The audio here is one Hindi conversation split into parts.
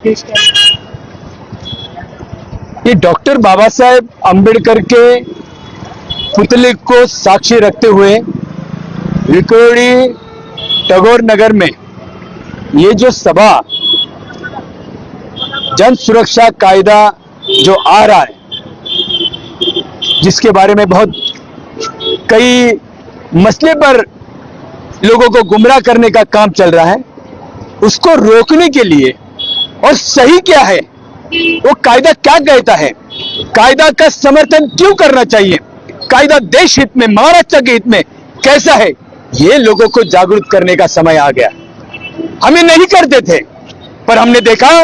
ये डॉक्टर बाबा साहेब अम्बेडकर के पुतले को साक्षी रखते हुए विक्रोड़ी टैगोर नगर में ये जो सभा जन सुरक्षा कायदा जो आ रहा है, जिसके बारे में बहुत कई मसले पर लोगों को गुमराह करने का काम चल रहा है, उसको रोकने के लिए और सही क्या है, वो कायदा क्या कहता है, कायदा का समर्थन क्यों करना चाहिए, कायदा देश हित में, महाराष्ट्र के हित में कैसा है, ये लोगों को जागरूक करने का समय आ गया। हमें नहीं करते थे, पर हमने देखा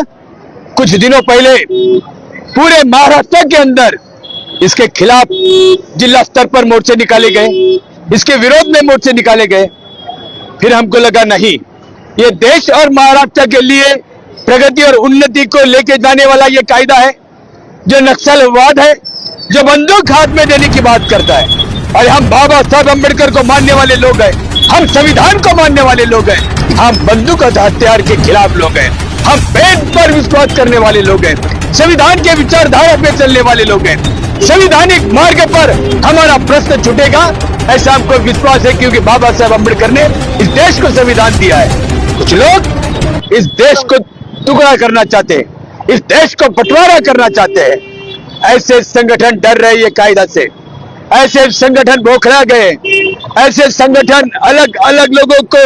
कुछ दिनों पहले पूरे महाराष्ट्र के अंदर इसके खिलाफ जिला स्तर पर मोर्चे निकाले गए, इसके विरोध में मोर्चे निकाले गए। फिर हमको लगा नहीं, ये देश और महाराष्ट्र के लिए प्रगति और उन्नति को लेके जाने वाला ये कायदा है, जो नक्सलवाद है, जो बंदूक हाथ में देने की बात करता है। और हम बाबा साहब अम्बेडकर को मानने वाले लोग हैं, हम संविधान को मानने वाले लोग हैं, हम बंदूक और हथियार के खिलाफ लोग हैं, हम वेद पर विश्वास करने वाले लोग हैं, संविधान के विचारधारा पे चलने वाले लोग हैं। संविधानिक मार्ग पर हमारा प्रश्न छूटेगा ऐसा हमको विश्वास है, क्योंकि बाबा साहब अम्बेडकर ने इस देश को संविधान दिया है। कुछ लोग इस देश को टुकड़ा करना चाहते हैं, इस देश को बंटवारा करना चाहते हैं। ऐसे संगठन डर रहे ये कायदा से, ऐसे संगठन बौखला गए, ऐसे संगठन अलग अलग लोगों को,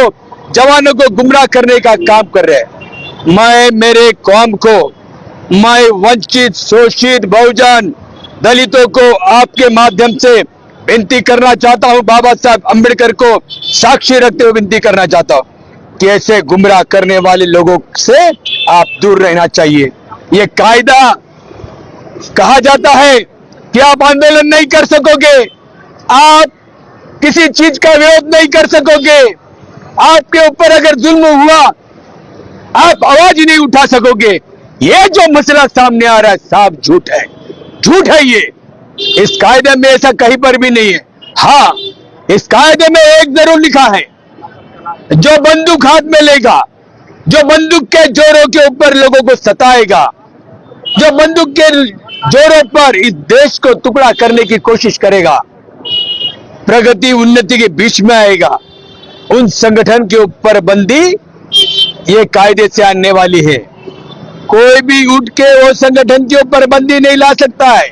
जवानों को गुमराह करने का काम कर रहे हैं। मैं मेरे कौम को, मैं वंचित, शोषित, बहुजन, दलितों को आपके माध्यम से विनती करना चाहता हूं, बाबा साहब अम्बेडकर को साक्षी रखते हुए विनती करना चाहता हूं कि ऐसे गुमराह करने वाले लोगों से आप दूर रहना चाहिए। ये कायदा कहा जाता है कि आप आंदोलन नहीं कर सकोगे, आप किसी चीज का विरोध नहीं कर सकोगे, आपके ऊपर अगर जुल्म हुआ आप आवाज ही नहीं उठा सकोगे। ये जो मसला सामने आ रहा है साफ झूठ है, झूठ है ये। इस कायदे में ऐसा कहीं पर भी नहीं है। हाँ, इस कायदे में एक जरूर लिखा है, जो बंदूक हाथ में लेगा, जो बंदूक के जोरों के ऊपर लोगों को सताएगा, जो बंदूक के जोरों पर इस देश को टुकड़ा करने की कोशिश करेगा, प्रगति उन्नति के बीच में आएगा, उन संगठन के ऊपर बंदी ये कायदे से आने वाली है। कोई भी उठ के वो संगठन के ऊपर बंदी नहीं ला सकता है।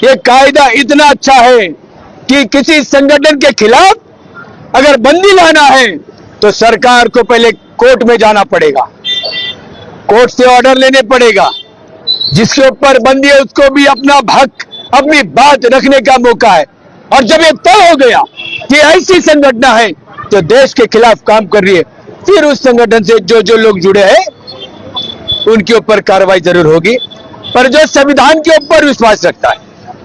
ये कायदा इतना अच्छा है कि किसी संगठन के खिलाफ अगर बंदी लाना है तो सरकार को पहले कोर्ट में जाना पड़ेगा, कोर्ट से ऑर्डर लेने पड़ेगा। जिसके ऊपर बंदी है उसको भी अपना हक, अपनी बात रखने का मौका है। और जब ये तय हो गया कि ऐसी संगठन है जो देश के खिलाफ काम कर रही है, फिर उस संगठन से जो जो लोग जुड़े हैं उनके ऊपर कार्रवाई जरूर होगी। पर जो संविधान के ऊपर विश्वास रखता है,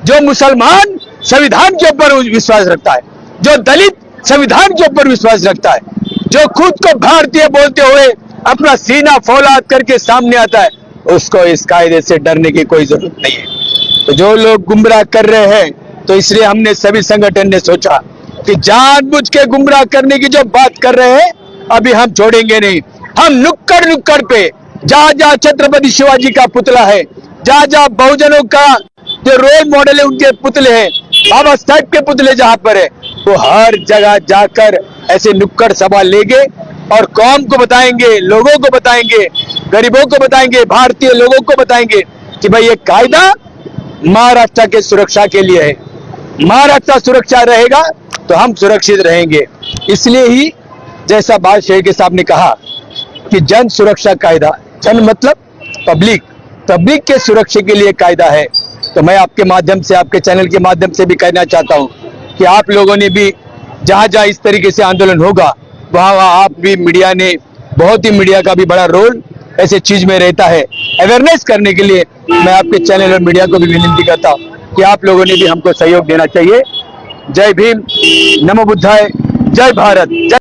जो मुसलमान संविधान के ऊपर विश्वास रखता है, जो दलित संविधान के ऊपर विश्वास रखता है, जो खुद को भारतीय बोलते हुए अपना सीना फौलाद करके सामने आता है, उसको इस कायदे से डरने की कोई जरूरत नहीं है। तो जो लोग गुमराह कर रहे हैं, तो इसलिए हमने सभी संगठन ने सोचा कि जानबूझ के गुमराह करने की जो बात कर रहे हैं अभी हम छोड़ेंगे नहीं। हम नुक्कड़ नुक्कड़ पे, जहां जहां छत्रपति शिवाजी का पुतला है, जहां जहां बहुजनों का जो रोल मॉडल है उनके पुतले हैं, बाबा साहब के पुतले जहां पर है, वो हर जगह जाकर ऐसे नुक्कड़ सभा लेंगे और कौम को बताएंगे, लोगों को बताएंगे, गरीबों को बताएंगे, भारतीय लोगों को बताएंगे कि भाई ये कायदा महाराष्ट्र के सुरक्षा के लिए है। महाराष्ट्र सुरक्षा रहेगा तो हम सुरक्षित रहेंगे। इसलिए ही जैसा बाल शेर साहब ने कहा कि जन सुरक्षा कायदा, जन मतलब पब्लिक, पब्लिक के सुरक्षा के लिए कायदा है। तो मैं आपके माध्यम से, आपके चैनल के माध्यम से भी कहना चाहता हूं कि आप लोगों ने भी जहां जहां इस तरीके से आंदोलन होगा वहां वहां आप भी, मीडिया ने, बहुत ही मीडिया का भी बड़ा रोल ऐसे चीज में रहता है। अवेयरनेस करने के लिए मैं आपके चैनल और मीडिया को भी विनती करता हूं कि आप लोगों ने भी हमको सहयोग देना चाहिए। जय भीम, नमो बुद्धाय, जय भारत, जय